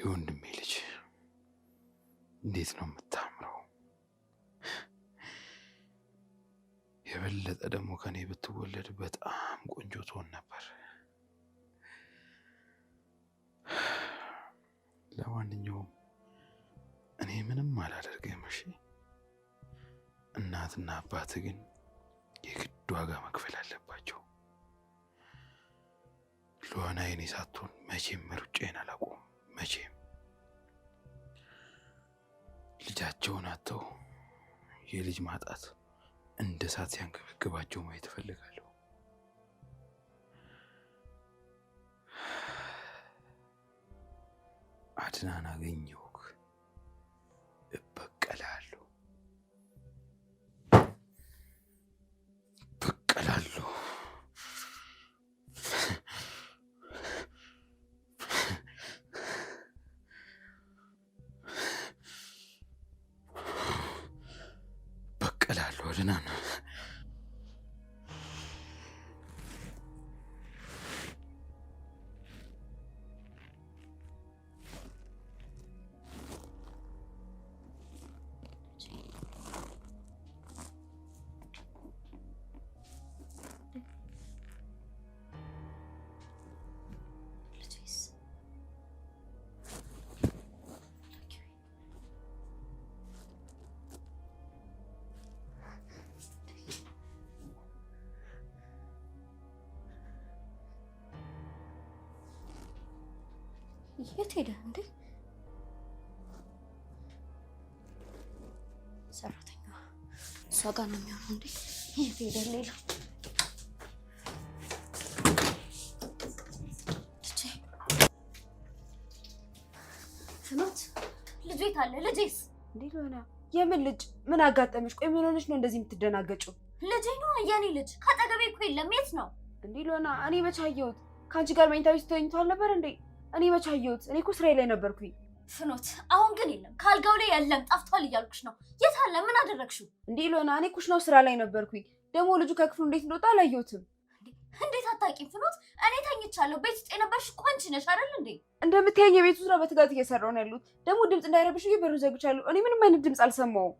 የወንድሜ ልጅ እንዴት ነው የምታምረው! የበለጠ ደግሞ ከኔ ብትወለድ በጣም ቆንጆ ትሆን ነበር። ለማንኛውም እኔ ምንም አላደርግም። እሺ፣ እናትና አባት ግን የግድ ዋጋ መክፈል አለባቸው። ሉዋና የኔ ሳትሆን መቼም ሩጬን አላቆም። መቼም ልጃቸውን አጥተው የልጅ ማጣት እንደ እሳት ሲያንገበግባቸው ማየት እፈልጋለሁ። አድናን አገኘሁህ፣ እበቀላለሁ። አድናን የት ሄደ እንዴ? ሰራተኛዋ እሷ ጋር ነው የሚሆነው እንዴ? የት ሄደ ሌላ? ፍኖት ልጄ ካለ ልጄስ እንዴ? ሉዋና የምን ልጅ? ምን አጋጠመሽ? ቆይ ምን ሆነሽ ነው እንደዚህ የምትደናገጪው? ልጄ ነው የኔ ልጅ። ካጠገቤ እኮ የለም። የት ነው እንዴ? ሉዋና እኔ መች አየሁት? ከአንቺ ጋር መኝታ ቤት ተኝቷል ነበር እንዴ? እኔ መች አየሁት? እኔ እኮ ስራዬ ላይ ነበርኩኝ። ፍኖት አሁን ግን የለም፣ ካልጋው ላይ የለም፣ ጠፍቷል እያልኩሽ ነው። የት አለ? ምን አደረግሽው? እንዴ ሉዋና እኔ ኩሽናው ስራ ላይ ነበርኩኝ። ደግሞ ልጁ ከክፍሉ እንዴት እንደወጣ አላየሁትም። እንዴት አታውቂም ፍኖት? እኔ ተኝቻለሁ። ቤት ውስጥ የነበርሽ እኮ አንቺ ነሽ አይደል እንዴ? እንደምትያኝ የቤቱ ስራ በትጋት እየሰራሁ ነው ያሉት። ደግሞ ድምፅ እንዳይረብሽ በሩን ዘግቻለሁ። እኔ ምንም አይነት ድምፅ አልሰማሁም።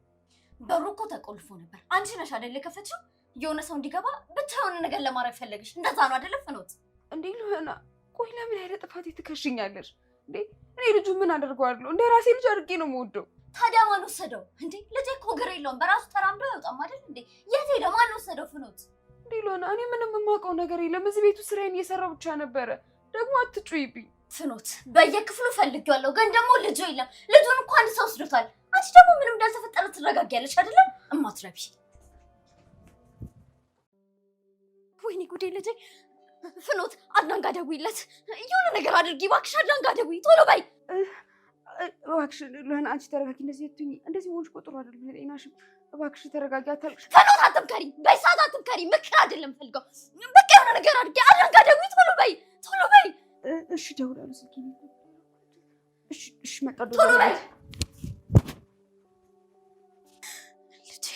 በሩ እኮ ተቆልፎ ነበር። አንቺ ነሽ አይደል የከፈትሽው? የሆነ ሰው እንዲገባ ብቻ የሆነ ነገር ለማድረግ ፈለግሽ። እንደዛ ነው አይደል ፍኖት? እንዴ ሉዋና ቆይ ለምን አይነት ጥፋት ትከሽኛለሽ እንዴ? እኔ ልጁ ምን አደርገዋለሁ? እንደ ራሴ ልጅ አድርጌ ነው የምወደው። ታዲያ ማን ወሰደው እንዴ? ልጄ እኮ እግር የለውም፣ በራሱ ተራምዶ አይወጣም አይደል እንዴ? የት ሄደ? ማን ወሰደው ፍኖት? እንዴ ሉዋና እኔ ምንም የማውቀው ነገር የለም። እዚህ ቤቱ ስራዬን እየሰራሁ ብቻ ነበረ። ደግሞ አትጩይብኝ ፍኖት። በየክፍሉ ፈልጌዋለሁ፣ ግን ደግሞ ልጁ የለም። ልጁን እኮ አንድ ሰው ወስዶታል። አንቺ ደግሞ ምንም እንዳልተፈጠረ ትረጋጊያለሽ አይደለም? እማትረቢ። ወይኔ ጉዴ ልጄ። ፍኖት አድናን ጋር ደውይለት፣ የሆነ ነገር አድርጊ እባክሽ። አድናን ጋር ደውይ ቶሎ በይ እባክሽ። ሉዋና አንቺ ተረጋጊ። እንደዚህ ሆንሽ ቁጥሩ አይደለም ለጤናሽም። እባክሽ ተረጋጊ። አታልቅሽ ፍኖት። አትምከሪ፣ በሰዓት አትምከሪ። ምክር አይደለም ፈልገው። በቃ የሆነ ነገር አድርጊ። አድናን ጋር ደውይ ቶሎ በይ፣ ቶሎ በይ። እሺ ደውላለሁ። ስልኬ እሺ መጣ። ቶሎ በይ ልጄ፣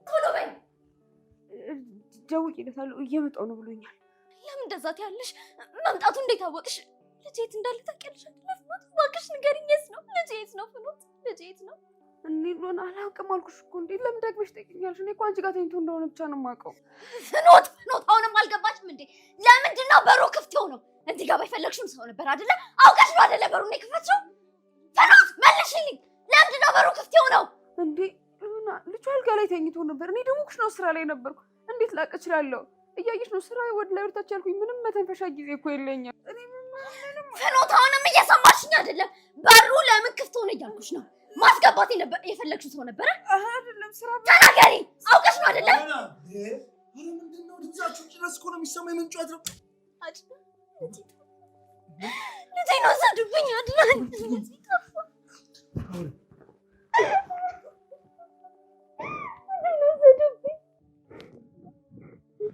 ቶሎ በይ። ደውዬለታለሁ፣ እየመጣሁ ነው ብሎኛል። ለምን እንደዛ ትያለሽ? መምጣቱ እንዴት አወቅሽ? ልጄ የት እንዳለ ታውቂያለሽ አይደል? ፍኖት እባክሽ ንገሪኝ። የት ነው ልጄ? የት ነው ፍኖት? ልጄ የት ነው? እኔ ሉዋና አላውቅም አልኩሽ እኮ። እንዴ ለምን ደግመሽ ጠይቂኛለሽ? እኔ እኮ አንቺ ጋር ተኝቶ እንደሆነ ብቻ ነው የማውቀው። ፍኖት አሁንም አልገባሽም እንዴ? ለምንድን ነው በሩ ክፍት የሆነው? እዚህ ጋር ባይፈለግሽም ሰው ነበር አይደለ? አውቀሽ ነው አይደለ በሩን የከፈትሽው? ፍኖት መልሽልኝ። ለምንድን ነው በሩ ክፍት የሆነው? እንዴ ሉዋና ልጁ አልጋ ላይ ተኝቶ ነበር። እኔ ደግሞ ኩሽናው ስራ ላይ ነበርኩ። እንዴት ላቅ እችላለሁ? እያየሽ ነው ስራ ወደ ላይ ወርታች ያልኩኝ። ምንም መተንፈሻ ጊዜ እኮ የለኝም። እኔ ፍኖት አሁንም እየሰማሽኝ አይደለም? በሩ ለምን ክፍት ሆነ እያልኩሽ ነው። ማስገባት የፈለግሽው ሰው ነበረ አይደለም? ስራ ተናገሪ። አውቀሽ ነው አይደለም? ምንድን ነው ልጃችሁ ጭረስ እኮ ነው የሚሰማኝ። ምን ጨዋታ ነው? ልጄን ወሰዱብኝ። አድናን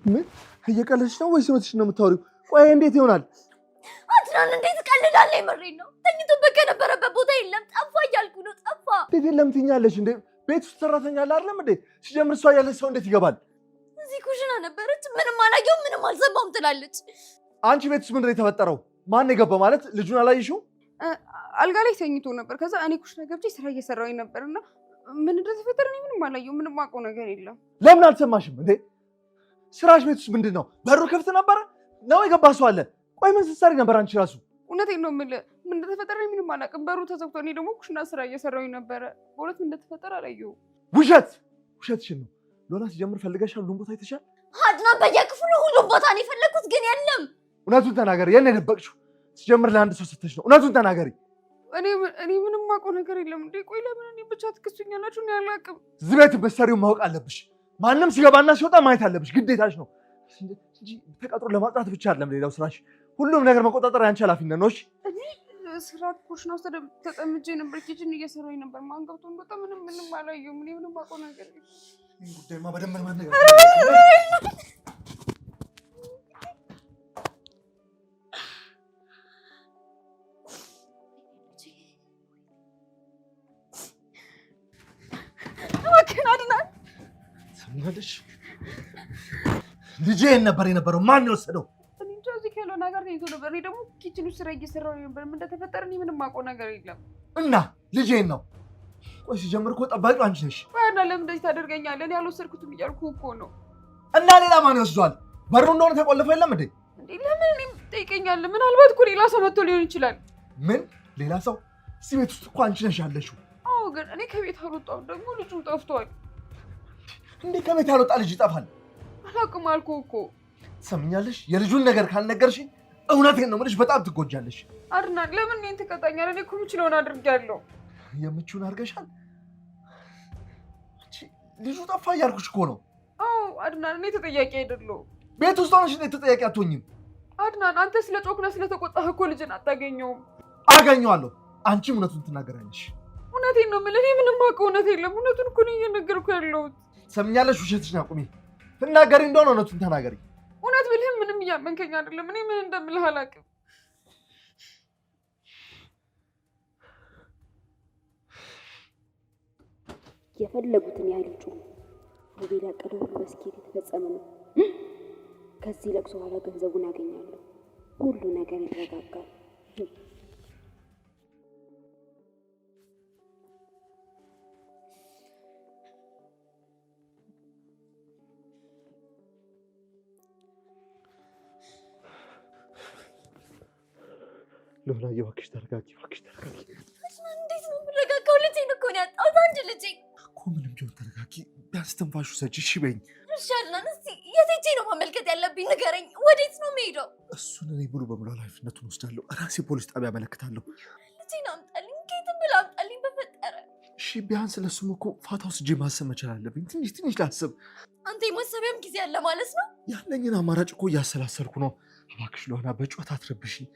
ምን እየቀለድሽ ነው ወይስ እውነትሽን ነው የምታወሪው? ቆይ እንዴት ይሆናል? አድናን እንዴት ቀልዳለህ? የምሬን ነው። ተኝቶበት ከነበረበት ቦታ የለም። ጠፋ እያልኩ ነው። ጠፋ። እንዴት የለም ትይኛለሽ እንዴ? ቤት ውስጥ ሰራተኛ አለ አይደለም እንዴ? ሲጀምር እሷ ያለች ሰው እንዴት ይገባል? እዚህ ኩሽና ነበረች። ምንም አላየሁም፣ ምንም አልሰማሁም ትላለች። አንቺ ቤት ውስጥ ምንድን ነው የተፈጠረው? ማን የገባ ማለት? ልጁን አላየሽው? አልጋ ላይ ተኝቶ ነበር። ከዛ እኔ ኩሽና ገብቼ ስራ እየሰራሁኝ ነበርና ምን እንደተፈጠረ እኔ ምንም አላየሁም። ምንም አውቀው ነገር የለም። ለምን አልሰማሽም እንዴ? ስራሽ ቤት ውስጥ ምንድን ነው? በሩ ክፍት ነበረ ነው? የገባ ሰው አለ? ቆይ ምን ስትሰሪ ነበር አንቺ ራሱ? እውነቴን ነው የምልህ፣ ምን እንደተፈጠረ እኔ ምንም አላውቅም። በሩ ተዘግቶ እኔ ደግሞ ኩሽና ስራ እየሰራሁኝ ነበረ። በእውነት ምን እንደተፈጠረ አላየሁም። ውሸትሽን ነው። ሎላ ሲጀምር ፈልገሻል? ሁሉም ቦታ አይተሻል? አድናን በየክፍሉ ሁሉም ቦታ ነው የፈለኩት፣ ግን የለም። እውነቱን ተናገሪ። የት ነው የደበቅሽው? ሲጀምር ለአንድ ሰው ስትሽ ነው። እውነቱን ተናገሪ። እኔ ምንም አውቀው ነገር የለም። እንዴ ቆይ ለምን እኔ ብቻ ትክሱኛላችሁ? እኔ አላውቅም። እዚህ ቤት በሰሪው ማወቅ አለብሽ። ማንም ሲገባና ሲወጣ ማየት አለብሽ፣ ግዴታሽ ነው እንጂ ተቀጥሮ ለማጥራት ብቻ አይደለም ሌላው ስራሽ። ሁሉም ነገር መቆጣጠር ያንቺ ኃላፊነት ነው። እኔ ስራ ኩሽና ውስጥ ተጠምጄ ነበር፣ ኪችን እየሰራሁኝ ነበር። ማን ገብቶ እንደወጣ ምንም አላየሁም። እኔ ምንም አውቀው ነገር የለም። ይሄን ጉዳይማ በደንብ ማነጋገር ልጄ ነበር የነበረው። ማን የወሰደው? እኔ እንጃ። እዚህ ከሎና ጋር ተይዞ ነበር። እኔ ደግሞ ኪችን ውስጥ ስራ እየሰራሁ ነበር። ምን እንደተፈጠረ እኔ ምንም አውቀው ነገር የለም። እና ልጄን ነው? ቆይ ሲጀምር እኮ ጠባቂው አንቺ ነሽ። ዋና ለምን እንደዚህ ታደርገኛለህ? እኔ አልወሰድኩትም እያልኩ እኮ ነው። እና ሌላ ማን ይወስዷል? በሩ እንደሆነ ተቆልፎ የለም እንዴ? ለምን እኔም ትጠይቀኛለህ? ምናልባት እኮ ሌላ ሰው መጥቶ ሊሆን ይችላል። ምን ሌላ ሰው? እዚህ ቤት ውስጥ እኮ አንቺ ነሽ ያለሽው። አዎ፣ ግን እኔ ከቤት አልወጣሁም። ደግሞ ልጁ ጠፍቷል። እንዴ ከቤት ያልወጣ ልጅ ይጠፋል? አላውቅም አልኩህ እኮ። ትሰምኛለሽ? የልጁን ነገር ካልነገርሽኝ እውነቴን ነው የምልሽ፣ በጣም ትጎጃለሽ። አድናን ለምን እኔን ትቀጣኛለህ? እኔ እኮ የምችለውን አድርጌያለሁ። የምችውን አድርገሻል? ልጁ ጠፋ እያልኩሽ እኮ ነው። አዎ አድናን፣ እኔ ተጠያቂ አይደለሁም። ቤት ውስጥ ሆነሽ እንዴት ተጠያቂ አትሆኝም? አድናን፣ አንተ ስለ ጮክና ስለተቆጣህ እኮ ልጅን አታገኘውም። አገኘዋለሁ። አንቺም እውነቱን ትናገራለሽ። እውነቴን ነው የምልህ። እኔ ምንም አውቀው እውነት የለም። እውነቱን እኮ ነው እየነገርኩ ያለሁት። ትሰምኛለሽ? ውሸትሽን አቁሚ። ትናገሪ እንደሆነ እውነቱን ተናገሪ። እውነት ብልህም ምንም እያመንከኝ አይደለም። እኔ ምን እንደምልህ አላውቅም። የፈለጉትን ያህል ይጩ፣ ሮቤል ያቀደው ሁሉ በስኬት የተፈጸመ ነው። ከዚህ ለቅሶ በኋላ ገንዘቡን አገኛለሁ። ሁሉ ነገር ይረጋጋል። ሎላ እባክሽ ተረጋጊ፣ እባክሽ ተረጋጊ። እንዴት ነው የምረጋጋው? ልጄን እኮ ነው ያጣሁት። አንድ ልጄ እኮ ምንም ቢሆን ተረጋጊ። ቢያንስ ትንፋሹ ሰጪ። እሺ በይኝ። እሺ አድናን፣ እስኪ የት ሄጄ ነው ማመልከት ያለብኝ? ንገረኝ። ወዴት ነው የምሄደው? እሱን እኔ ሙሉ በሙሉ ኃላፊነቱን ወስዳለሁ። ራሴ ፖሊስ ጣቢያ አመለክታለሁ። ልጄን አምጣልኝ፣ ከየትም ብለህ አምጣልኝ በፈጠረ። እሺ ቢያንስ ለሱም እኮ ፋታ ወስጄ ማሰብ መቻል አለብኝ። ትንሽ ላስብ። አንተ የማሰቢያም ጊዜ አለ ማለት ነው? ያለኝን አማራጭ እኮ እያሰላሰልኩ ነው። እባክሽ ሎላ በጩኸት አትረብሽኝ።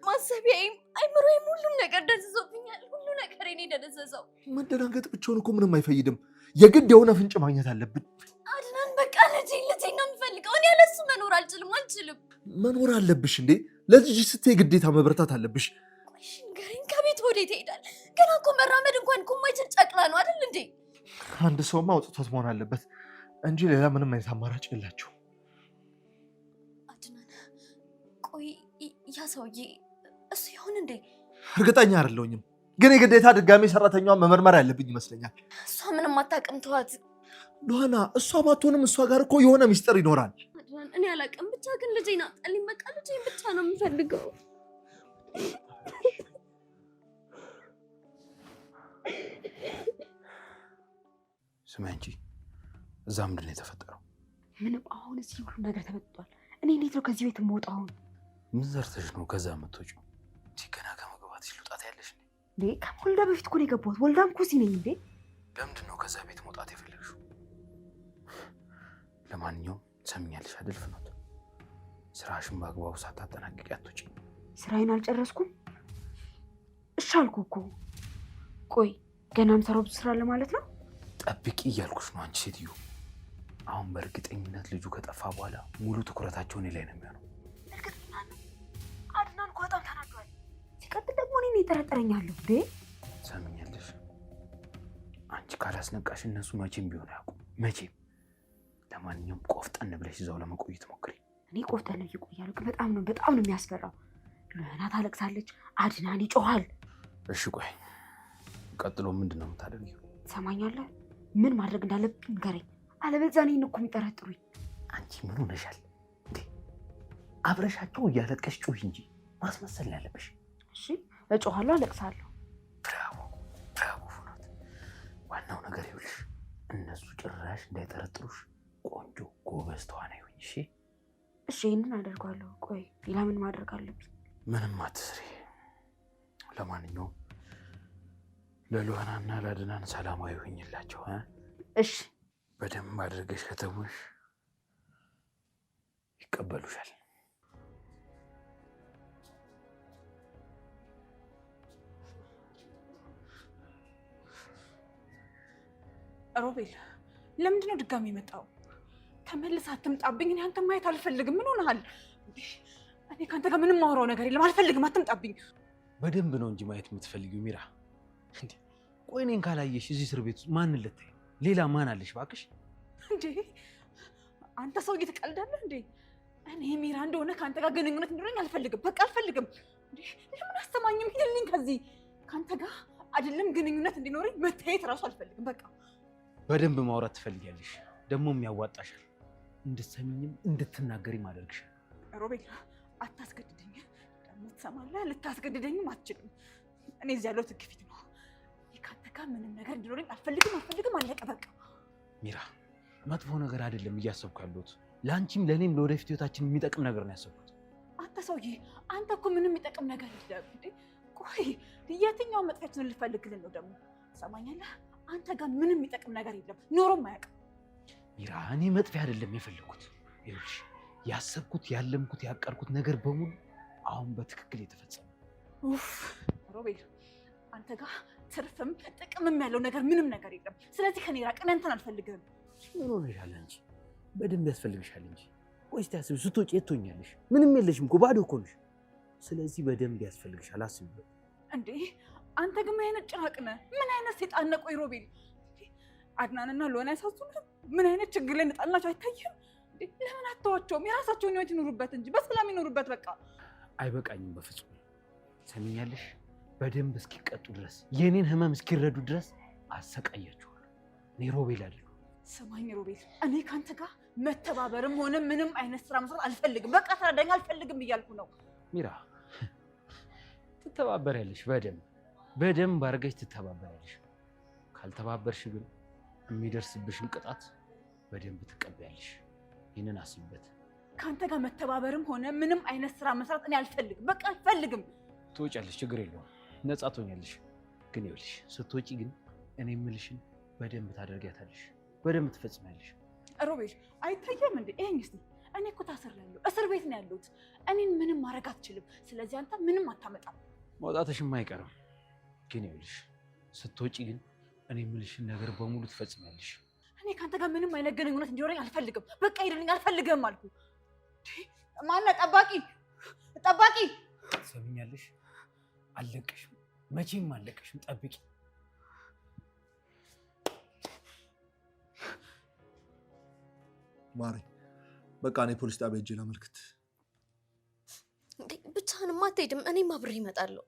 ማሰቢያዬም አይምሮዬም ሁሉም ነገር ደንዝዞብኛል። ሁሉ ነገር እኔ ደነዘዘው። መደናገጥ ብቻውን እኮ ምንም አይፈይድም። የግድ የሆነ ፍንጭ ማግኘት አለብን። አድናን በቃ ልጄን ነው የምፈልገው። እኔ ያለሱ መኖር አልችልም። መኖር አለብሽ እንዴ? ለልጅ ስትይ ግዴታ መበረታት አለብሽ። ቆይ ንገረኝ፣ ከቤት ወዴት ይሄዳል? ገና እኮ መራመድ እንኳን እኮ የማይችል ጨቅላ ነው አይደል እንዴ? አንድ ሰውማ አውጥቶት መሆን አለበት እንጂ ሌላ ምንም አይነት አማራጭ የላቸው። አድናን፣ ቆይ ያ ሰውዬ እሱ ይሆን እንዴ? እርግጠኛ አይደለሁኝም፣ ግን የግዴታ ድጋሜ ሰራተኛዋን መመርመር ያለብኝ ይመስለኛል። እሷ ምንም አታውቅም፣ ተዋት። ሎሃና እሷ ባትሆንም እሷ ጋር እኮ የሆነ ሚስጥር ይኖራል። አድናን፣ እኔ አላውቅም፣ ብቻ ግን ልጄን አምጣልኝ። በቃ ልጄን ብቻ ነው የምፈልገው። ስሚ አንቺ፣ እዛ ምንድን ነው የተፈጠረው? ምንም። አሁን እዚህ ሁሉ ነገር ተመጥቷል። እኔ እንዴት ነው ከዚህ ቤት የምወጣው? ምን ዘርተሽ ነው ከዛ የምትወጪው? ገና ከመግባትሽ ልውጣት ያለሽ እንዴ? ከወልዳ በፊት እኮ ነው የገባሁት። ወልዳም እኮ እዚህ ነኝ እንዴ። ለምንድን ነው ከዛ ቤት መውጣት የፈለግሽው? ለማንኛውም ትሰሚኛለሽ አይደል ፍኖት፣ ስራሽን በአግባቡ ሳታጠናቅቂ አትወጪ። ስራዬን አልጨረስኩም። እሺ አልኩ እኮ። ቆይ ገና የምሰራው ብዙ ስራ አለ ማለት ነው? ጠብቂ እያልኩሽ ነው አንቺ ሴትዮ። አሁን በእርግጠኝነት ልጁ ከጠፋ በኋላ ሙሉ ትኩረታቸው እኔ ላይ ነው የሚሆነው። እርግጠኛ ነኝ። አድናን እኮ በጣም ተናዷል። ሲቀጥል ደግሞ እኔን ይጠረጥረኛለሁ እንዴ። ትሰሚኛለሽ፣ አንቺ ካላስነቃሽ እነሱ መቼም ቢሆን አያውቁም፣ መቼም። ለማንኛውም ቆፍጠን ብለሽ እዛው ለመቆየት ሞክሪ። እኔ ቆፍጠን እየቆያለሁ፣ ግን በጣም ነው የሚያስፈራው። ሎና ታለቅሳለች፣ አድናን ይጮሃል። እሺ ቆይ ቀጥሎ ምንድን ነው የምታደርጊው? ትሰማኛለህ? ምን ማድረግ እንዳለብኝ ንገረኝ፣ አለበለዚያ እኔን እኮ የሚጠረጥሩኝ። አንቺ ምን ሆነሻል እንዴ? አብረሻቸው እያለቀሽ ጩሂ እንጂ ማስመሰል ያለብሽ። እሺ እጮሃለሁ፣ አለቅሳለሁ። ብራቮ ፍኖት። ዋናው ነገር ይኸውልሽ እነሱ ጭራሽ እንዳይጠረጥሩሽ ቆንጆ ጎበዝ ተዋናይ ሁኚ። እሺ ይህንን አደርጋለሁ። ቆይ ሌላ ምን ማድረግ አለብኝ? ምንም አትስሪ። ለማንኛውም ለሉዋናና ለአድናን ሰላማዊ ሁኝላቸው። እሺ በደንብ አድርገሽ ከተሙሽ ይቀበሉሻል። ሮቤል ለምንድን ነው ድጋሚ የመጣው? ተመልሰህ አትምጣብኝ። እኔ አንተ ማየት አልፈልግም። ምን ሆነሃል? እኔ ከአንተ ጋር ምንም ማውራው ነገር የለም። አልፈልግም። አትምጣብኝ። በደንብ ነው እንጂ ማየት የምትፈልጊው ሚራ። ቆይ እኔን ካላየሽ እዚህ እስር ቤት ውስጥ ማንን ልታይ? ሌላ ማን አለሽ ባክሽ? እንዴ አንተ ሰውዬ ትቀልዳለህ እንዴ? እኔ ሚራ እንደሆነ ከአንተ ጋር ግንኙነት እንዲኖረኝ አልፈልግም። በቃ አልፈልግም። እንዴ ለምን አስተማኝም? ሂድልኝ ከዚህ። ከአንተ ጋር አይደለም ግንኙነት እንዲኖረኝ መታየት እራሱ አልፈልግም። በቃ በደንብ ማውራት ትፈልጊያለሽ፣ ደግሞም ያዋጣሻል። እንድትሰሚኝም እንድትናገሪም አደርግሻል። ሮቤል አታስገድደኝ። ደግሞ ትሰማለህ? ልታስገድደኝም አትችልም። እኔ እዚህ ያለሁት ግፊት ነው። ከአንተ ጋር ምንም ነገር እንዲኖረኝ አልፈልግም። አለቀ በቃ። ሚራ መጥፎ ነገር አይደለም እያሰብኩ ያለሁት፣ ለአንቺም ለእኔም ለወደፊት ህይወታችን የሚጠቅም ነገር ነው ያሰብኩት። አንተ ሰውዬ አንተ እኮ ምንም የሚጠቅም ነገር የለም እንዴ። ቆይ የትኛውን መጥፊያችንን ልፈልግልን ነው ደግሞ? ትሰማኛለህ? አንተ ጋር ምንም የሚጠቅም ነገር የለም፣ ኖሮም አያውቅም። ሚራ እኔ መጥፊያ አይደለም የፈለኩት። ይኸውልሽ ያሰብኩት ያለምኩት ያቀርኩት ነገር በሙሉ አሁን በትክክል የተፈጸመ። ሮቤል አንተ ጋር ትርፍም ጥቅምም ያለው ነገር ምንም ነገር የለም። ስለዚህ ከኔ ራቅ። እኔ አንተን አልፈልግህም። ምን ሆነሻል አንቺ? በደንብ ያስፈልግሻል እንጂ። ቆይ እስኪ አስቢ፣ ስትወጪ የት ትሆኛለሽ? ምንም የለሽም እኮ ባዶ እኮ ነሽ። ስለዚህ በደንብ ያስፈልግሻል፣ አስቢበት። እንዴ አንተ ግን ምን አይነት ጭራቅ ነህ? ምን አይነት ሴጣን ነህ? ቆይ ሮቤል አድናንና ሉዋና ያሳዝኑህ። ምን አይነት ችግር ላይ እንደጣልናቸው አይታይም? ለምን አተዋቸውም? የራሳቸውን ህይወት ይኖሩበት እንጂ በሰላም ይኖሩበት። በቃ አይበቃኝም በፍጹም። ሰሚኛለሽ? በደንብ እስኪቀጡ ድረስ የኔን ህመም እስኪረዱ ድረስ አሰቃያቸዋለሁ። እኔ ሮቤል አይደለሁ። ስማኝ ሮቤል፣ እኔ ካንተ ጋር መተባበርም ሆነ ምንም አይነት ስራ መስራት አልፈልግም። በቃ ተረዳኝ። አልፈልግም እያልኩ ነው። ሚራ ትተባበሪያለሽ፣ በደንብ አድርገሽ ትተባበሪያለሽ። ካልተባበርሽ ግን የሚደርስብሽን ቅጣት በደንብ ትቀበያለሽ። ይህንን አስቢበት። ካንተ ጋር መተባበርም ሆነ ምንም አይነት ስራ መስራት እኔ አልፈልግም። በቃ አልፈልግም። ትወጫለሽ፣ ችግር የለውም፣ ነፃ ትሆኛለሽ። ግን ይኸውልሽ ስትወጪ ግን እኔ የምልሽን በደንብ ታደርጊያታለሽ፣ በደንብ ትፈጽሚያለሽ። ሮቤል አይታየም እንዴ? ይሄን እስቲ እኔ እኮ ታስሬያለሁ፣ እስር ቤት ነው ያለሁት። እኔን ምንም ማድረግ አትችልም። ስለዚህ አንተ ምንም አታመጣም። መውጣትሽም አይቀርም። ግን ይኸውልሽ ስትወጪ ግን እኔ የምልሽን ነገር በሙሉ ትፈጽሚያለሽ። እኔ ከአንተ ጋር ምንም አይነት ግንኙነት እንዲኖረኝ አልፈልግም። በቃ ሂድልኝ። አልፈልግም አልኩ። ማነው? ጠባቂ ሰሚኛለሽ? አልለቅሽም፣ መቼም አልለቅሽም። ጠብቂ። ማሪ በቃ እኔ ፖሊስ ጣቢያ ሄጄ ላመልክት። ብቻህንማ አትሄድም። እኔም አብሬ እመጣለሁ።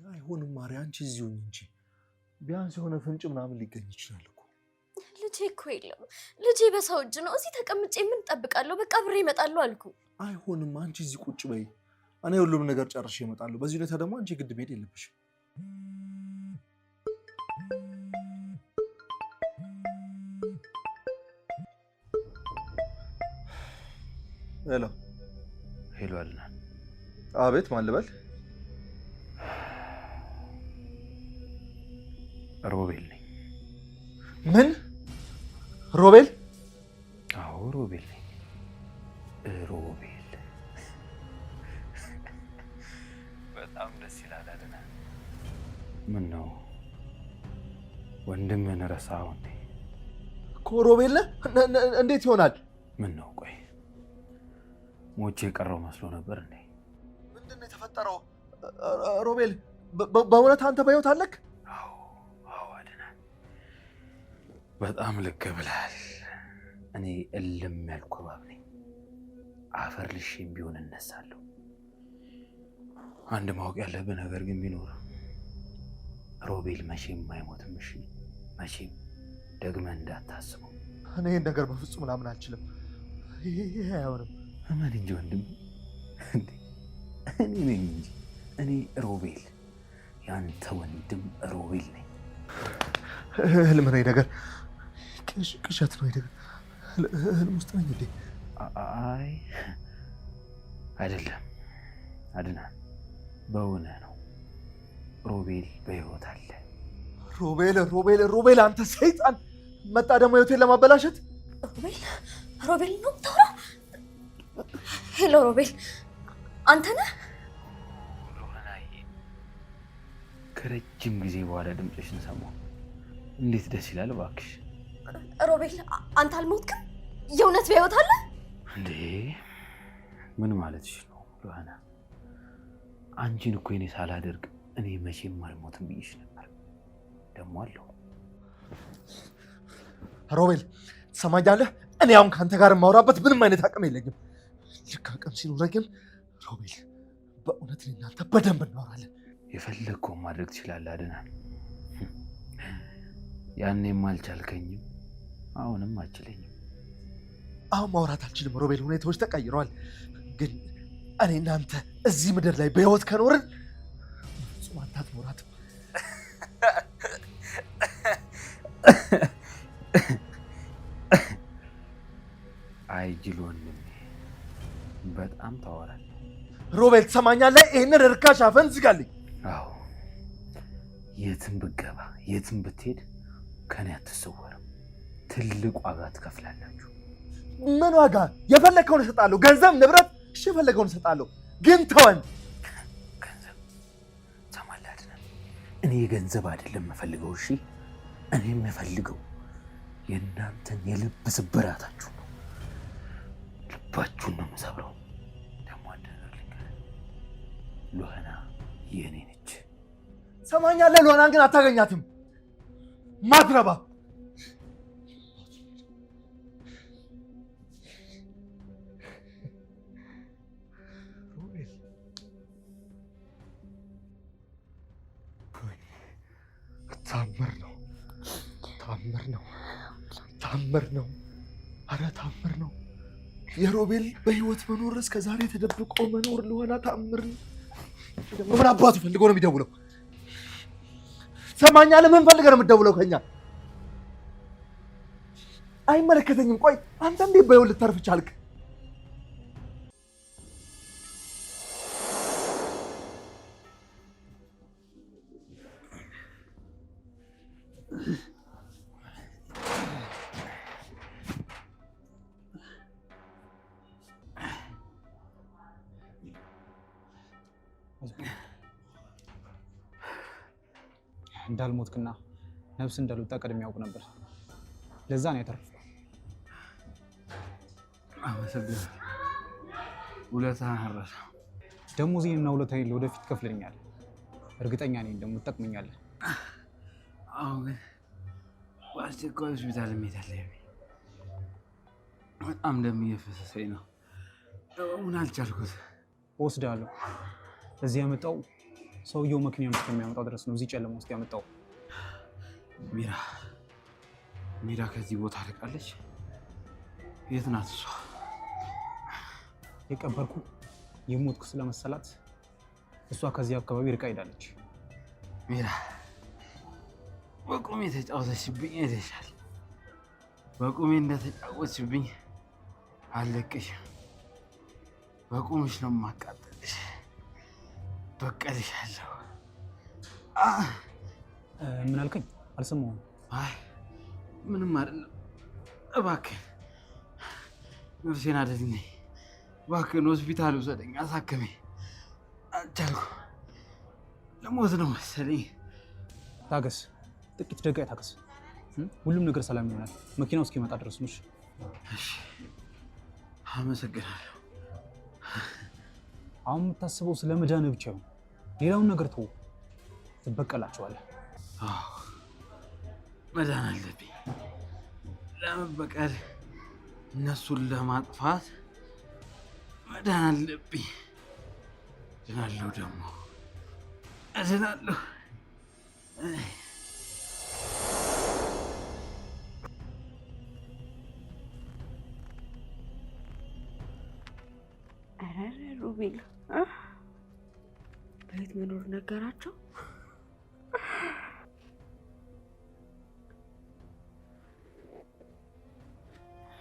አይሆንም ማሪ፣ አንቺ እዚሁ ሁኚ እንጂ ቢያንስ የሆነ ፍንጭ ምናምን ሊገኝ ይችላል እኮ። ልጄ እኮ የለም። ልጄ በሰው እጅ ነው። እዚህ ተቀምጬ ምን እጠብቃለሁ? በቃ አብሬ እመጣለሁ አልኩ። አይሆንም፣ አንቺ እዚህ ቁጭ በይ። እኔ ሁሉም ነገር ጨርሼ እመጣለሁ። በዚህ ሁኔታ ደግሞ አንቺ ግድ መሄድ የለብሽም። ሄሎ አድናን። አቤት፣ ማን ልበል? ሮቤል ነኝ። ምን? ሮቤል? አዎ ሮቤል ነኝ። ሮቤል በጣም ደስ ይላል አድናን። ምን ነው ወንድምህን ረሳኸው እንዴ? እኮ ሮቤል ነህ? እንዴት ይሆናል? ምን ነው ቆይ ሞቼ የቀረው መስሎ ነበር እንዴ? ምንድን ነው የተፈጠረው? ሮቤል በእውነት አንተ በሕይወት አለክ? አዎ አድናን፣ በጣም ልክ ብለሃል። እኔ እልም ያልኩ እባብ ነኝ። አፈር ልሼም ቢሆን እነሳለሁ። አንድ ማወቅ ያለብህ ነገር ግን ቢኖር ሮቤል መቼም አይሞትም። እሺ መቼም ደግመህ እንዳታስበው። እኔ ይህን ነገር በፍጹም ላምን አልችልም። ይሄ አይሆንም። እመን እንጂ ወንድም፣ እኔ ነኝ እንጂ እኔ ሮቤል፣ ያንተ ወንድም ሮቤል ነኝ። ህልም ነው ነገር፣ ቅዠት ነው ነገር፣ ህልም ውስጥ ነኝ እንዴ? አይ አይደለም አድናን፣ በእውነት ነው። ሮቤል በህይወት አለ። ሮቤል አንተ ሰይጣን! መጣ ደግሞ ህይወቴን ለማበላሸት። ሮቤል ነው የምታወራው? ሄሎ ሮቤል፣ አንተ ነህ? ከረጅም ጊዜ በኋላ ድምፅሽን ሰማሁ። እንዴት ደስ ይላል እባክሽ። ሮቤል አንተ አልሞትክም? የእውነት በህይወት አለ እንዴ? ምን ማለትሽ ነው ዮሐና? አንቺን እኮ እኔ ሳላደርግ እኔ መቼም አልሞትም ብዬሽ ነበር። ደግሞ አለሁ። ሮቤል ትሰማኛለህ? እኔ አሁን ከአንተ ጋር የማወራበት ምንም አይነት አቅም የለኝም። ልክ አቅም ሲኖረኝ ግን ሮቤል በእውነት እናንተ በደንብ እናወራለን። የፈለግከውን ማድረግ ትችላለህ አድናን። ያኔም አልቻልከኝም፣ አሁንም አልችለኝም። አሁን ማውራት አልችልም ሮቤል፣ ሁኔታዎች ተቀይረዋል። ግን እኔ እናንተ እዚህ ምድር ላይ በህይወት ከኖርን ፍጹም አንተ አትኖራትም። አይ ጅል ወንድሜ፣ በጣም ታወራለህ። ሮቤል ትሰማኛለህ? ይህንን ርካሽ አፈን ዝጋልኝ። አዎ የትም ብትገባ የትም ብትሄድ ከኔ አትሰወርም። ትልቅ ዋጋ ትከፍላላችሁ። ምን ዋጋ? የፈለግከውን እሰጣለሁ። ገንዘብ፣ ንብረት፣ እሺ የፈለገውን እሰጣለሁ። ግን ተወን። ገንዘብ ትሰማለህ አድናን? እኔ ገንዘብ አይደለም የምፈልገው። እሺ እኔ የምፈልገው የእናንተን የልብ ስብራታችሁ ነው። ልባችሁን ነው የምሰብረው። ደግሞ አንድ ነገር ልንገርህ፣ ሎህና የእኔ ነች። ሰማኛለህ? ሎህናን ግን አታገኛትም። ማትረባ ታምር ነው። አረ ታምር ነው። የሮቤል በህይወት መኖር እስከ ዛሬ ተደብቆ መኖር ለሆነ ታምር ነው። ደግሞ ምን አባቱ ፈልጎ ነው የሚደውለው? ሰማኛለህ? ምን ፈልገህ ነው የምትደውለው ከኛ? አይመለከተኝም። ቆይ አንተ እንዴት በህይወት ልታርፍ ቻልክ? እንዳልሞትክና ነፍስ እንዳልወጣ ቀድሜ ያውቅ ነበር። ለዛ ነው የተረፈው። አመሰግናለሁ። ውለታህን አልረሳም። ደሞዜንና ውለታዬን ለወደፊት ከፍለኛለህ። እርግጠኛ ነኝ ደግሞ ትጠቅመኛለህ። አሁን ግን በአስቸኳይ ሆስፒታል መሄድ አለብኝ። በጣም ደም እየፈሰሰኝ ነው። ምን አልቻልኩት። እወስድሃለሁ። እዚህ ያመጣው ሰውየው መኪናውን እስከሚያመጣው ድረስ ነው። እዚህ ጨለማ ውስጥ ያመጣው። ሚራ ከዚህ ቦታ ርቃለች። የት ናት እሷ? የቀበርኩ የሞትኩ ስለመሰላት እሷ ከዚህ አካባቢ ርቃ ሄዳለች። ሚራ በቁሜ ተጫወተችብኝ። ሄደሻል። በቁሜ እንደተጫወተችብኝ አልለቅሽም። በቁምሽ ነው የማቃጠልሽ። በቀልሻለሁ። ምን አልከኝ? አልሰማሁም። አይ ምንም አይደለም። እባክህ ነፍሴን አድነኝ። እባክህን ሆስፒታል ውሰደኝ፣ አሳክመኝ። አልቻልኩም። ለሞት ነው መሰለኝ። ታገስ፣ ጥቂት ደቂቃ ታገስ። ሁሉም ነገር ሰላም ይሆናል። መኪናው እስኪመጣ ድረስ ነው። እሺ፣ አመሰግናለሁ። አሁን የምታስበው ስለ መዳንህ ብቻ ነው። ሌላውን ነገር ተው። ትበቀላቸዋለህ። አዎ መዳን አለብኝ። ለመበቀል እነሱን ለማጥፋት መዳን አለብኝ። እድናለሁ፣ ደግሞ እድናለሁ። ሮቤል በቤት መኖር ነገራቸው።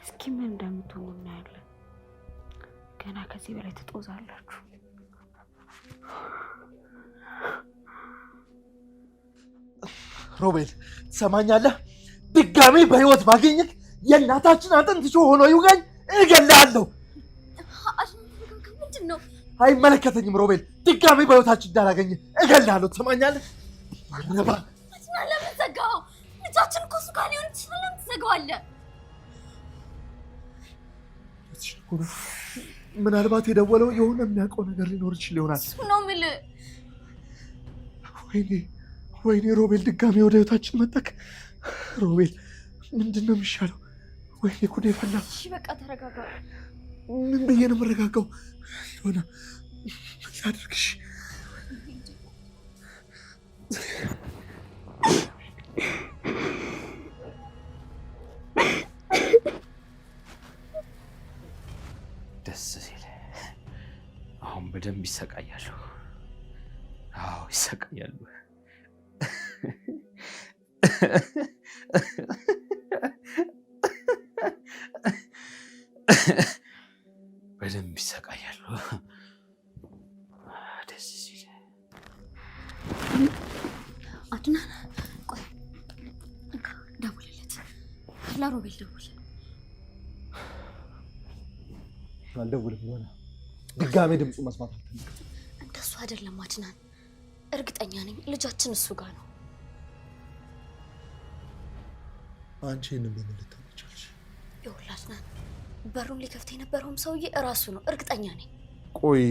እስኪ ምን እንደምትሆኑ እናያለን። ገና ከዚህ በላይ ትጦዛላችሁ። ሮቤል ትሰማኛለህ? ድጋሜ በህይወት ባገኘት የእናታችን አጥንት ሆኖ ይውጋኝ፣ እገልሃለሁ። ምንድን ነው? አይመለከተኝም ሮቤል። ድጋሜ በህይወታችን እንዳላገኘ እገልሃለሁ። ትሰማኛለህ? ማረባ ለምን ዘጋኸው? ልጃችን እኮ እሱ ጋር ሊሆን ይችላል። ለምን ትዘጋዋለህ? ምናልባት የደወለው የሆነ የሚያውቀው ነገር ሊኖር ይችል ይሆናል። እሱ ነው የምልህ። ወይኔ ሮቤል፣ ድጋሜ ወደ ህይወታችን መጣክ። ሮቤል ምንድን ነው የሚሻለው? ወይኔ ጉዴ ፈላ። እሺ በቃ ተረጋጋ። ምን ብዬ ነው የምረጋጋው? ሆነ ምን ላድርግሽ? ደስ ሲል አሁን በደንብ ይሰቃያሉ። አዎ ይሰቃያሉ። በደንብ ይሰቃያሉ። ደስ ሲል አድናን ቆይ ደውልለት። ለሮቤል ደውል። አልደውልም። ሆነ ድጋሜ ድምፁ መስማት አልፈልግም። እንደሱ አይደለም አድናን፣ እርግጠኛ ነኝ ልጃችን እሱ ጋር ነው። አንቺ ይህንን በምን ልታውቂ ቻልሽ? ይኸውልህ አድናን፣ በሩን ሊከፍት የነበረውም ሰውዬ እራሱ ነው፣ እርግጠኛ ነኝ። ቆይ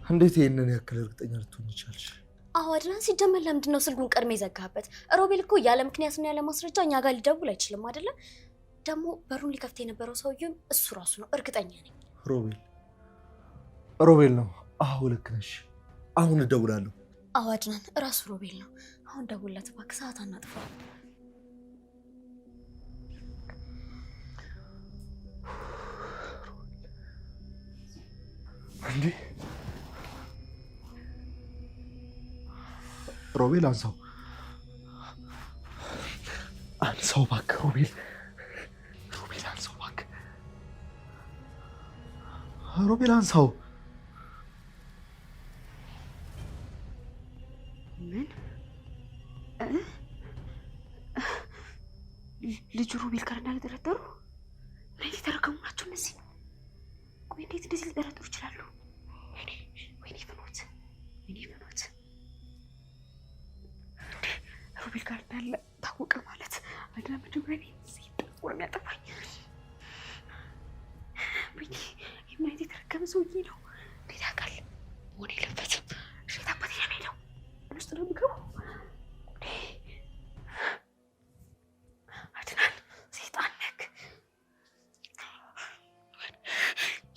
እንዴት ይህንን ያክል እርግጠኛ ልትሆኝ ቻልሽ? አዎ አድናን፣ ሲጀመር ለምንድን ነው ስልኩን ቀድሜ የዘጋበት? ሮቤል እኮ ያለ ምክንያትና ያለ ማስረጃ እኛ ጋር ሊደውል አይችልም አይደለም? ደግሞ በሩን ሊከፍት የነበረው ሰውዬም እሱ ራሱ ነው፣ እርግጠኛ ነኝ። ሮቤል ነው። አዎ ልክ ነሽ። አሁን እደውላለሁ። አዎ አድናን፣ እራሱ ሮቤል ነው። አሁን ደውልለት እባክህ፣ ሰዓት አናጥፋ። እንዴ ሮቤል አንሳው እባክህ። ሮቤል አንሳው እባክህ። ሮቤል አንሳው። ምን ልጁ ሮቤል ጋር እንዳልጠረጠሩ? እንዴት የተረገሙ ናቸው እነዚህ? ቆይ እንዴት እንደዚህ ሊጠረጥሩ ይችላሉ? ወይኔ ፍኖት፣ ሮቤል ጋር እንዳለ ታወቀ ማለት አድና መጀመሪያ ሲጠቁር የሚያጠፋኝ። ወይኔ ይህ ምን አይነት የተረገመ ሰውዬ ነው? እንዴት ያውቃል? መሆን የለበትም። እሸት አባቴ ነው የሚሄደው። ምን ውስጥ ነው የምገባው? አድናን ሰይጣን ነክ።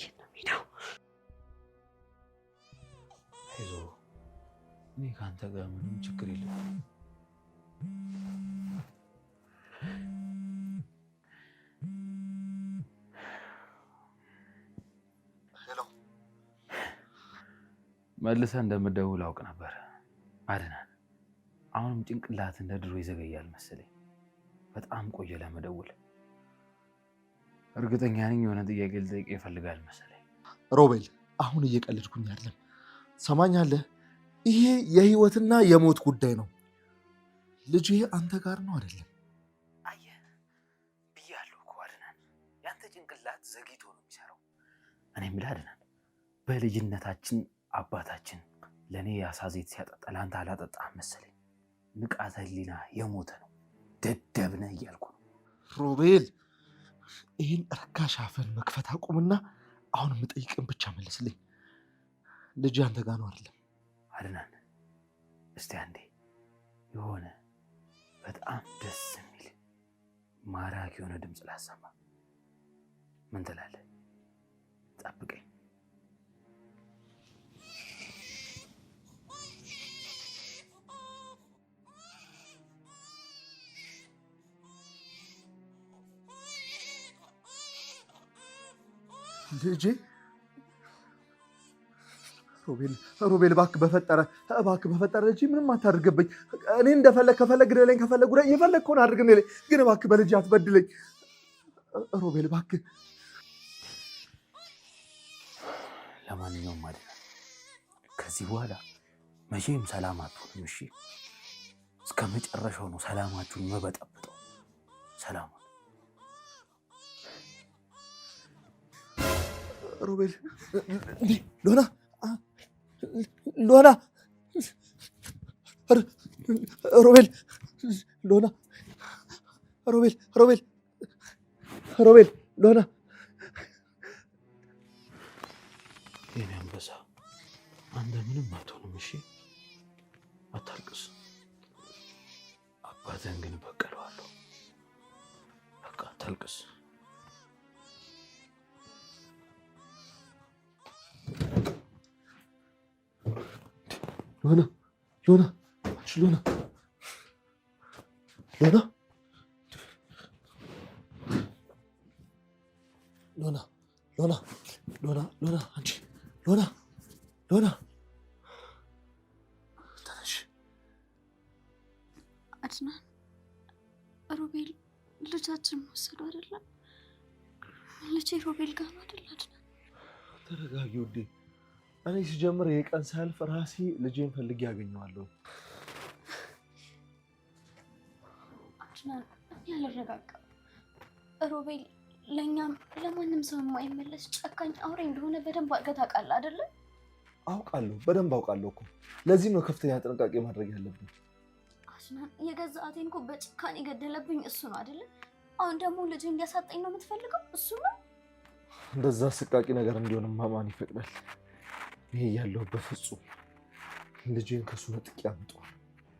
የት ነው የሚሄደው? አይዞህ፣ እኔ ከአንተ ጋር ምንም ችግር የለም። መልሰህ እንደምትደውል አውቅ ነበር አድናን። አሁንም ጭንቅላት እንደ ድሮ ይዘገያል መሰለኝ። በጣም ቆየ ለመደወል። እርግጠኛ ነኝ የሆነ ጥያቄ ልጠይቅ ይፈልጋል መሰለኝ። ሮቤል አሁን እየቀለድኩኝ አይደለም፣ ሰማኛለህ? ይሄ የህይወትና የሞት ጉዳይ ነው። ልጄ አንተ ጋር ነው አይደለም? አየህ ብያለሁ እኮ አድናን፣ ያንተ ጭንቅላት ዘግይቶ ነው የሚሰራው። እኔ የምልህ አድናን፣ በልጅነታችን አባታችን ለእኔ የአሳ ዘይት ሲያጠጣ ለአንተ አላጠጣህም መሰለኝ። ንቃተ ህሊና የሞተ ነው፣ ደደብ ነህ እያልኩ ነው። ሮቤል ይህን ርካሽ አፍን መክፈት አቁምና አሁን የምጠይቅን ብቻ መልስልኝ። ልጅ አንተ ጋር ነው አይደለም? አድናን እስቲ አንዴ የሆነ በጣም ደስ የሚል ማራኪ የሆነ ድምፅ ላሰማ። ምን ትላለህ? ጠብቀኝ። ልጄ ሮቤል እባክህ በፈጠረ ልጄ ምንም አታድርግብኝ። እኔ ከፈለግ ግደለኝ፣ ከፈለግ ጉዳይ የፈለግከውን አድርግ። ግን እባክህ በልጄ አትበድለኝ ሮቤል እባክህ። ለማንኛውም አይደለም ከዚህ በኋላ መቼም ሰላም አትሆንም። እሺ እስከ መጨረሻው ነው ሰላማችሁን መበጠብጠው። ሰላም ሮቤል ሎና የኔ አንበሳ አንተ ምንም አትሆንም። እሺ አታልቅስ። አባትህን ግን በቀለዋለሁ። በቃ አታልቅስ። ሎና ተነሽ። አድናን ሮቤል ልጃችን ወሰዱ አይደለም? ልጄ ሮቤል ጋር ነው አይደል? አድናን ተረጋጊ ውዴ። እኔ ሲጀምር የቀን ሳልፍ ራሴ ልጄን ፈልጌ ያገኘዋለሁ። አድናን እኔ አልረጋጋም። ሮቤል ለእኛም ለማንም ሰው የማይመለስ ጨካኝ አውሬ እንደሆነ በደንብ አድርገህ ታውቃለህ አይደለም? አውቃለሁ፣ በደንብ አውቃለሁ እኮ። ለዚህም ነው ከፍተኛ ጥንቃቄ ማድረግ ያለብን። አድናን የገዛ አቴን እኮ በጭካኔ የገደለብኝ እሱ ነው አይደለም? አሁን ደግሞ ልጅ እንዲያሳጠኝ ነው የምትፈልገው? እሱ ነው እንደዛ አሰቃቂ ነገር እንዲሆንማ ማን ይፈቅዳል? ይሄ ያለው በፍጹም ልጄን ከሱ ነጥቄ አምጣው።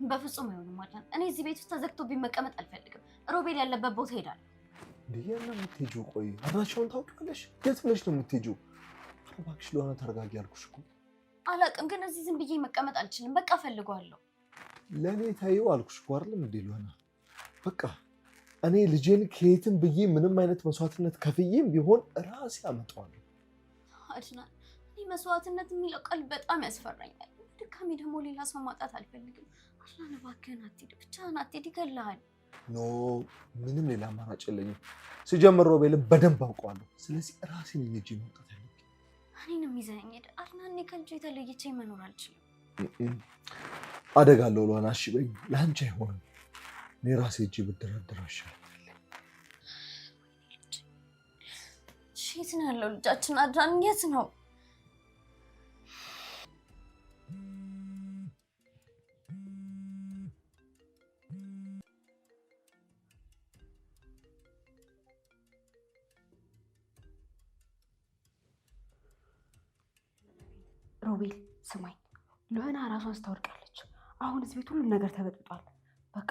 በፍጹም አይሆንም አድናን። እኔ እዚህ ቤት ውስጥ ተዘግቶብኝ መቀመጥ አልፈልግም። ሮቤል ያለበት ቦታ ሄዳለሁ። የት ነው የምትሄጂው? ቆይ አድራሻውን ታውቂያለሽ? የት ብለሽ ነው የምትሄጂው? እባክሽ ለሆነ ተረጋጊ ያልኩሽ እኮ። አላውቅም፣ ግን እዚህ ዝም ብዬ መቀመጥ አልችልም። በቃ እፈልገዋለሁ። ለእኔ ታየው አልኩሽ እኮ አይደለም እንዴ? ለሆነ በቃ እኔ ልጄን ከየትም ብዬ ምንም አይነት መስዋዕትነት ከፍዬም ቢሆን ራሴ አመጣዋለሁ። አድናን እኔ መስዋዕትነት የሚለው ቃል በጣም ያስፈራኛል። ድካሜ ደግሞ ሌላ ሰው ማጣት አልፈልግም። አድናን እባክህን አትሄድ፣ ብቻህን አትሄድ፣ ይገድልሃል። ኖ ምንም ሌላ አማራጭ የለኝም። ሲጀምር ሮቤልን በደንብ አውቀዋለሁ። ስለዚህ ራሴን ልጄ መውጣት ያለብኝ። እኔንም ይዘኸኝ ሂድ አድናን። እኔ ከልጄ ተለይቼ መኖር አልችልም። አደጋለሁ ለሆነ እሺ በይኝ። ለአንቺ አይሆንም። እኔ ራሴ እጄ ብደራደር ይሻላል። የት ነው ያለው ልጃችን? አድናን የት ነው? ሮቤል ስማኝ፣ ሎና ራሷን ስታወርቃለች። አሁን እዚህ ቤት ሁሉም ነገር ተበጥጧል። በቃ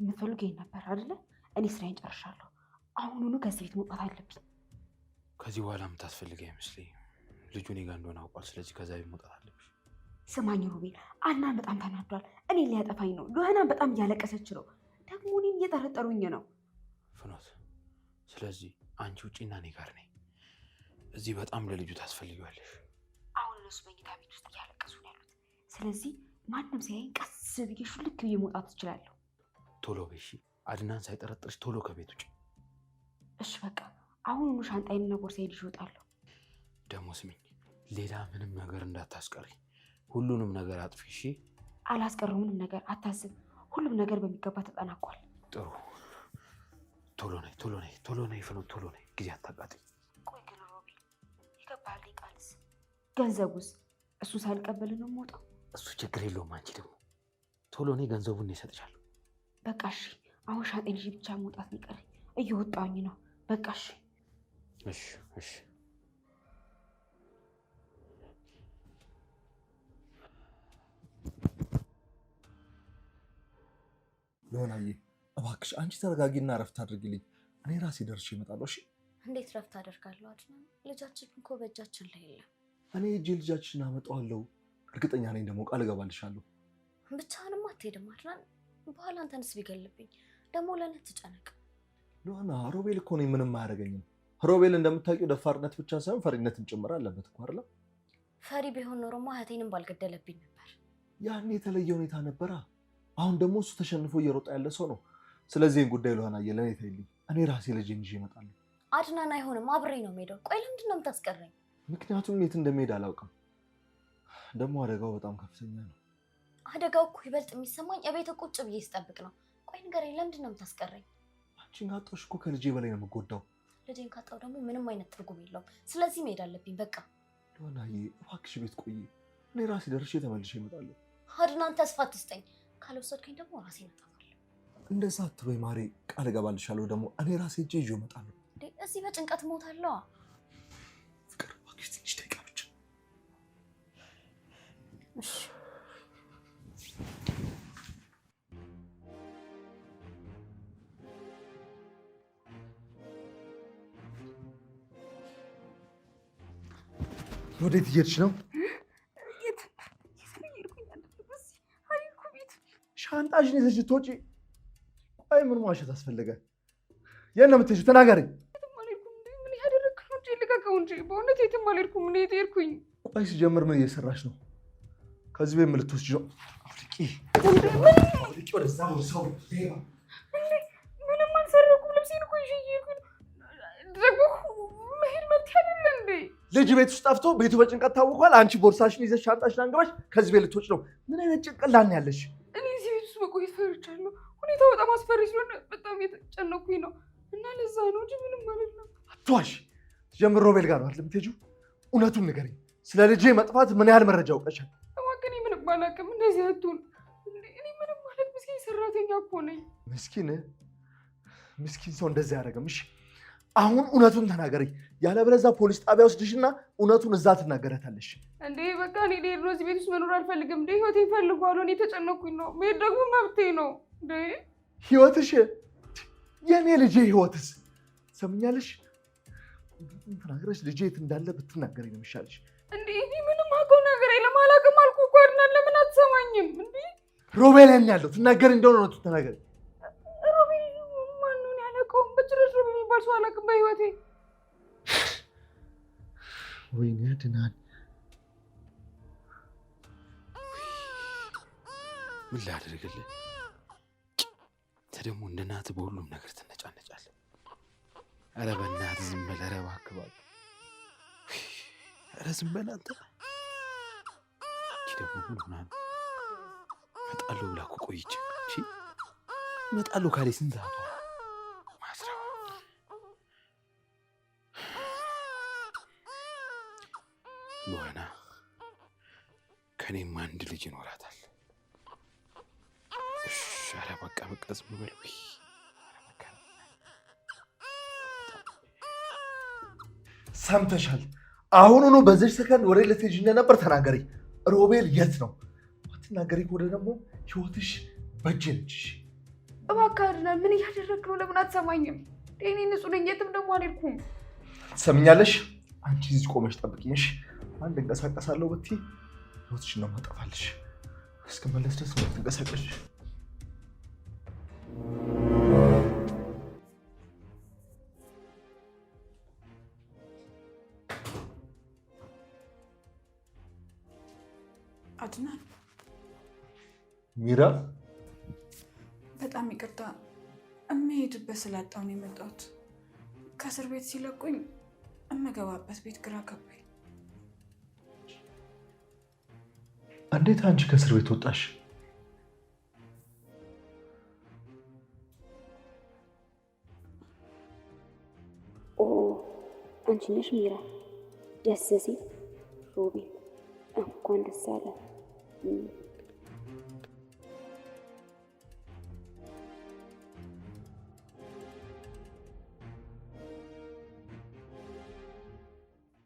የምትፈልጉ ይሄን ነበር አይደለ? እኔ ስራዬን ጨርሻለሁ። አሁኑኑ ከዚህ ቤት መውጣት አለብኝ። ከዚህ በኋላ የምታስፈልግ አይመስለኝም። ልጁ እኔ ጋር እንደሆነ አውቋል። ስለዚህ ከዛ ቤት መውጣት አለብሽ። ስማኝ ሮቤል፣ አድናን በጣም ተናዷል። እኔ ሊያጠፋኝ ነው። ሎናን በጣም እያለቀሰች ነው። ደግሞ እኔን እየጠረጠሩኝ ነው። ፍኖት፣ ስለዚህ አንቺ ውጪና እኔ ጋር ነኝ። እዚህ በጣም ለልጁ ታስፈልጊዋለሽ። አሁን እነሱ መኝታ ቤት ውስጥ እያለቀሱ ነው ያሉት። ስለዚህ ማንም ሲያየኝ ቀስ ብዬ ሹልክ ብዬ መውጣት ትችላለሁ። ቶሎ በይ እሺ። አድናን ሳይጠረጥርሽ ቶሎ ከቤት ውጭ። እሺ በቃ አሁኑኑ ሻንጣዬንና ቦርሳዬን ይዤ እወጣለሁ። ደግሞ ስሚኝ፣ ሌላ ምንም ነገር እንዳታስቀሪ። ሁሉንም ነገር አጥፊ እሺ። አላስቀረው፣ ምንም ነገር አታስብ። ሁሉም ነገር በሚገባ ተጠናቋል። ጥሩ። ቶሎ ነይ፣ ቶሎ ነይ፣ ቶሎ ነይ ፍኖት፣ ቶሎ ነይ። ጊዜ አታቃጥይ። ቆይ ግን ሮቤል፣ የገባልኝ ቃልስ? ገንዘቡስ? እሱ ሳልቀበል ነው የምወጣው? እሱ ችግር የለውም። አንቺ ደግሞ ቶሎ ነይ፣ ገንዘቡን እሰጥሻለሁ። በቃ እሺ። አሁን ሻንጣዬን ይዤ ብቻ መውጣት ነው የቀረኝ። እየወጣሁኝ ነው። በቃ እሺ። እሺ፣ እሺ። ሎናዬ እባክሽ አንቺ ተረጋጊና ረፍት አድርጊልኝ። እኔ ራሴ ደርሼ እመጣለሁ። እሺ። እንዴት ረፍት አደርጋለሁ አድናን? ልጃችን እኮ በእጃችን ላይ የለም። እኔ እጄ ልጃችንን አመጣዋለሁ። እርግጠኛ ነኝ፣ ደግሞ ቃል እገባልሻለሁ። ብቻህንም አትሄድም አድናን። በኋላ አንተንስ ቢገልብኝ ደግሞ ለእኔ ትጨነቅ። ሎና ሮቤል እኮ ነኝ፣ ምንም አያደርገኝም። ሮቤል እንደምታውቂው ደፋርነት ብቻ ሳይሆን ፈሪነትም ጭምር አለበት እኮ አይደል? ፈሪ ቢሆን ኖሮማ እህቴንም ባልገደለብኝ ነበር። ያን የተለየ ሁኔታ ነበራ። አሁን ደግሞ እሱ ተሸንፎ እየሮጠ ያለ ሰው ነው። ስለዚህ ጉዳይ ለሆነ ለኔ ተይልኝ። እኔ ራሴ ልጄን ይዤ እመጣለሁ። አድናን አይሆንም፣ አብሬ ነው የምሄደው። ቆይ ለምንድን ነው የምታስቀረኝ? ምክንያቱም የት እንደምሄድ አላውቅም። ደግሞ አደጋው በጣም ከፍተኛ ነው። አደጋው እኮ ይበልጥ የሚሰማኝ እቤት ቁጭ ብዬ ስጠብቅ ነው። ቆይ ንገረኝ፣ ለምንድን ነው የምታስቀረኝ? አንቺን ካጣሁሽ እኮ ከልጄ በላይ ነው የምጎዳው። ልጄን ካጣሁ ደግሞ ምንም አይነት ትርጉም የለውም። ስለዚህ መሄድ አለብኝ በቃ። ዶናዬ እባክሽ ቤት ቆይ፣ እኔ ራሴ ደርሼ ተመልሼ እመጣለሁ። አድናን ተስፋ አትስጠኝ። ካልወሰድከኝ ደግሞ ራሴን አጠፋለሁ። እንደዛ አትበይ ማሬ፣ ቃል እገባልሻለሁ። ደግሞ እኔ ራሴ እጄ ይዤ እመጣለሁ። እዚህ በጭንቀት እሞታለሁ። ፍቅር እባክሽ ትንሽ ደቂቃ ብቻ። እሺ ወዴት እየሄድሽ ነው? ሻንጣሽን ይዘሽ ስትወጪ፣ ቆይ ምን ዋሸት አስፈለገ? የት ነው የምትሄጂው? ተናገሪ። ምን ያደረግክ ነው? ልቀቀው እንጂ በእውነት የትም አልሄድኩም። ምን የት ሄድኩኝ? ቆይ ሲጀምር ምን እየሰራሽ ነው? ከዚህ ቤት ምን ልትወስጂ ነው? አውልቂ ወደዛ ሰው። ምንም አልሰረኩም። ልብሴን እኮ ይዤ እየሄድኩኝ ደግሞ መሄድ መብት አይደለ እንዴ? ልጅ ቤት ውስጥ ጠፍቶ ቤቱ በጭንቀት ታውቋል። አንቺ ቦርሳሽን ይዘሽ ሻንጣሽን አንገባሽ ከዚህ ቤት ልትወጪ ነው። ምን አይነት ጭንቅላት ነው ያለሽ? እኔ እዚህ ቤት ውስጥ መቆየት ፈርቻለሁ። ሁኔታው በጣም አስፈሪ ስለሆነ በጣም የተጨነኩኝ ነው እና ለዛ ነው እንጂ ምንም ማለት ነው። አትዋሽ። ጀምሮ ሮቤል ጋር ነው አይደል የምትሄጂው? እውነቱን ንገሪኝ። ስለ ልጄ መጥፋት ምን ያህል መረጃ አውቀሻል? እባክህ እኔ ምንም አላውቅም። እንደዚህ አትሁን። እኔ ምንም ማለት ምስኪን ሰራተኛ እኮ ነኝ። ምስኪን ሰው እንደዚህ አያደርግም። እሺ አሁን እውነቱን ተናገሪ። ያለበለዚያ ፖሊስ ጣቢያ ወስድሽና እውነቱን እዛ ትናገረታለሽ። እንዴ በቃ እኔ ልሄድ ነው። እዚህ ቤት ውስጥ መኖር አልፈልግም። እንዴ ህይወቴን እፈልገዋለሁ። እኔ የተጨነኩኝ ነው። መሄድ ደግሞ መብቴ ነው። እንዴ ህይወትሽ? የኔ ልጄ ህይወትስ? ሰምኛለሽ? እውነቱን ተናገረሽ ልጄ የት እንዳለ ብትናገሪ ነው የሚሻልሽ። እንዴ እኔ ምንም አውቀው ነገር የለም። አላውቅም አልኩህ እኮ አድናን። ለምን አትሰማኝም? እንዴ ሮቤል ያን ያለው ትናገሪ እንደሆነ እውነቱን ተናገሪ። ሮቤል ማንኑን ያለቀውም በጭራሽ ሮቤል የሚባል ሰው አላውቅም በህይወቴ። ወይኔ አድናን፣ ምን ላድርግልህ? አንተ ደግሞ እንደ እናትህ በሁሉም ነገር ትነጫነጫለህ። ኧረ በእናትህ ዝም በል። ኧረ እባክህ እባክህ፣ ኧረ ዝም በል አንተ። ደግሞ ምን ሆና ነው? እመጣለሁ ብላ እኮ ቆየች። እሺ እመጣለሁ ካለች ስንት ሰዓቷ? ሉዋና ከኔም አንድ ልጅ ይኖራታል። ኧረ በቃ ዝም በል። ሰምተሻል? አሁኑኑ በዚህ ሰከንድ ወደ ልትሄጂ እንደነበር ተናገሪ። ሮቤል የት ነው? አትናገሪ ከሆነ ደግሞ ህይወትሽ በእጄ ነች። እባክህ አድናን፣ ምን እያደረግህ ነው? ለምን አትሰማኝም? እኔ ንጹህ ነኝ። የትም ደግሞ አልሄድኩም። ትሰምኛለሽ? አንቺ እዚህ ቆመሽ ጠብቂኝ። አንድ እንቀሳቀሳለሁ ብትይ ህይወትሽን ነው የማጠፋልሽ። እስክመለስ ድረስ ነው ትንቀሳቀሽ። አድናን፣ ሚራ፣ በጣም ይቅርታ። የምሄድበት ስላጣሁ ነው የመጣሁት። ከእስር ቤት ሲለቁኝ እምገባበት ቤት ግራ ገባኝ። እንዴት አንቺ ከእስር ቤት ወጣሽ? ኦ አንቺ ነሽ ሚራ። ደስ ሲል ሮቤል፣ እንኳን ደስ አለ።